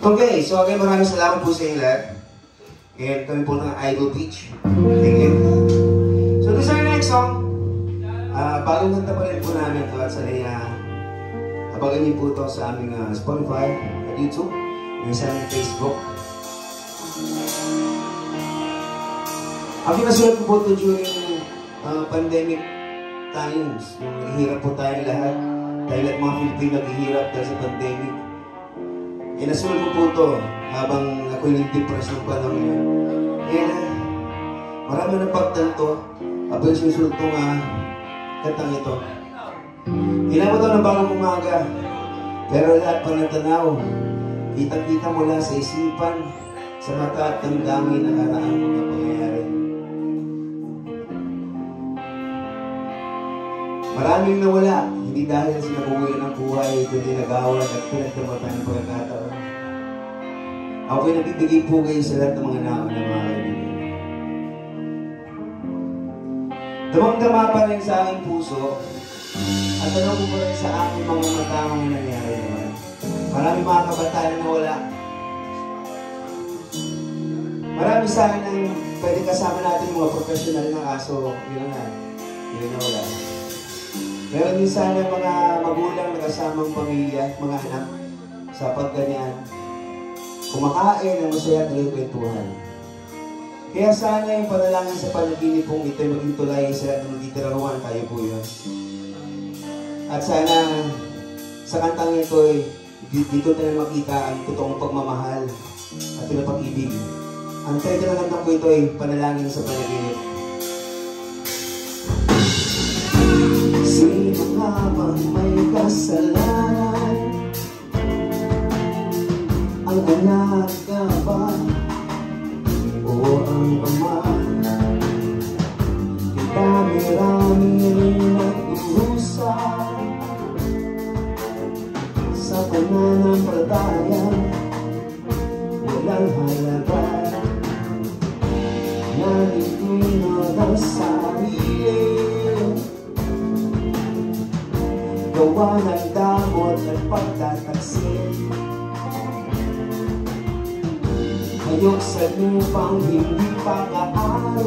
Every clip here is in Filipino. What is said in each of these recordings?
Okay, so again, maraming salamat po sa inyo lahat. And kami po ng Idol Beach. Thank you. So this is our next song. Bagong kanta pa rin po namin ito at sanay abangan niyo po ito sa aming Spotify at YouTube and sa aming Facebook. Ako nasulat po ito during pandemic times. Yung naghihirap po tayong lahat. Dahil at mga Pilipino naghihirap dahil sa pandemic. E nasulat ko po ito habang ako'y nag-depress ng panahon yun. And marami na pagtanto habang sinusulat itong katang ito. Hinabot ako ng bagong umaga, pero lahat pa natanaw. Kitang-kita mula sa isipan, sa mata at damdamin na karaan mga pangyayari. Maraming nawala, hindi dahil sa nabuhay ng buhay, kundi nagawan at pinagdamatan ng pagkakataon. Ako'y nagbibigay po kayo sa lahat ng mga naon ng mga kaibigan. Damang-dama pa rin sa aking puso, at tanong ko rin sa aking mga mata mga nangyari naman. Maraming mga kabataan na wala. Marami sa akin ang pwede kasama natin mga professional na kaso, yun na wala. Meron din sana mga magulang na kasamang pamilya, mga anak, sa pagganyan, kumakain ng masaya at nagkwentuhan. Kaya sana yung panalangin sa panaginip pong ito maging tulay sa lahat ng magtitiraruan, tayo po yun. At sana sa kantang ito dito tayo makita ang totoong pagmamahal at pinapag-ibig. Ang title ng kantang po ito ay Panalangin sa Panaginip. Sino nga bang may kasalanan? Ang anak ka ba? O ang ama? Dami-rami rin nag-urusa sa pananampalataya, walang halaga. Nalilino ng sarili, gawa ng damot at pagtataksin. Hayok sa lupang hindi pag-aaral,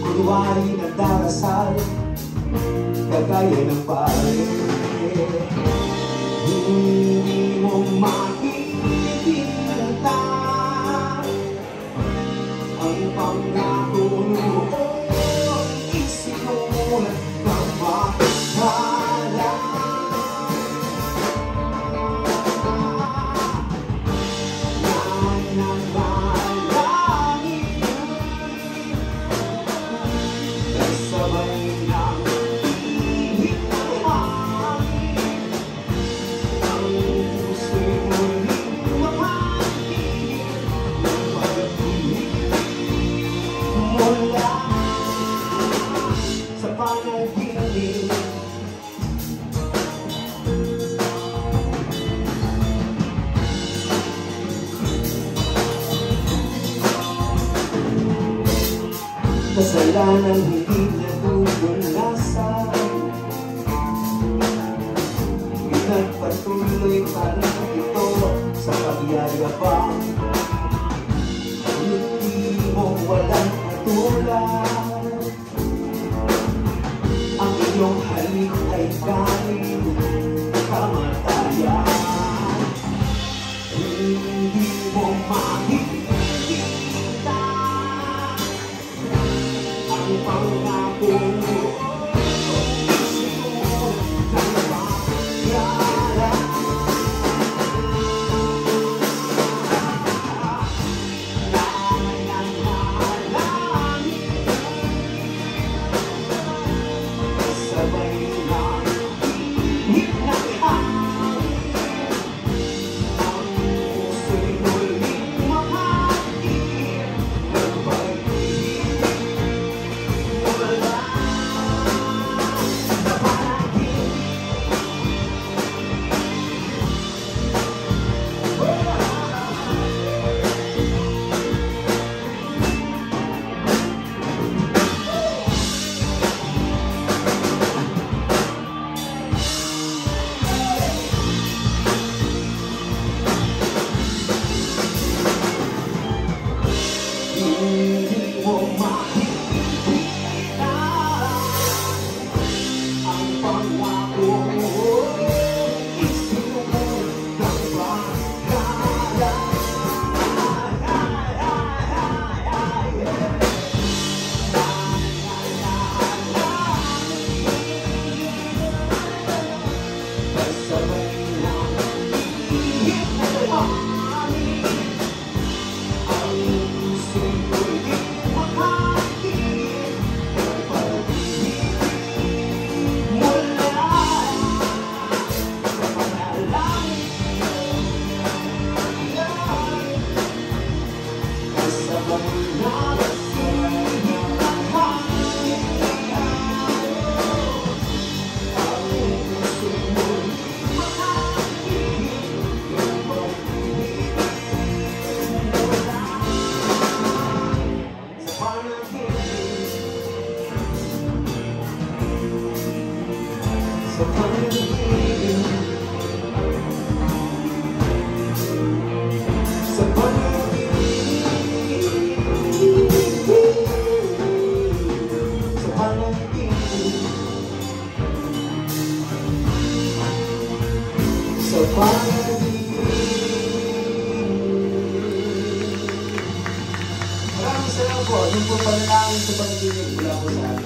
kunwari ng darasal, kagaya ng pare. Hindi mo makikita ang pangako mo, isinulat ng mahala. Kasalanan hindi nagugunasan, pinagpatuloy pa rin ito sa pagyayabang. Hindi mo walang katulad, ang iyong halik ay galing kamatayan. Hindi mo makikita ang pangako mo, isinulat ng pangyayari. Sabay ng sa panaginip, sa panaginip, sa panaginip, sa panaginip. Maraming salamat po. Yung po panalangin sa panaginip mula po sa akin.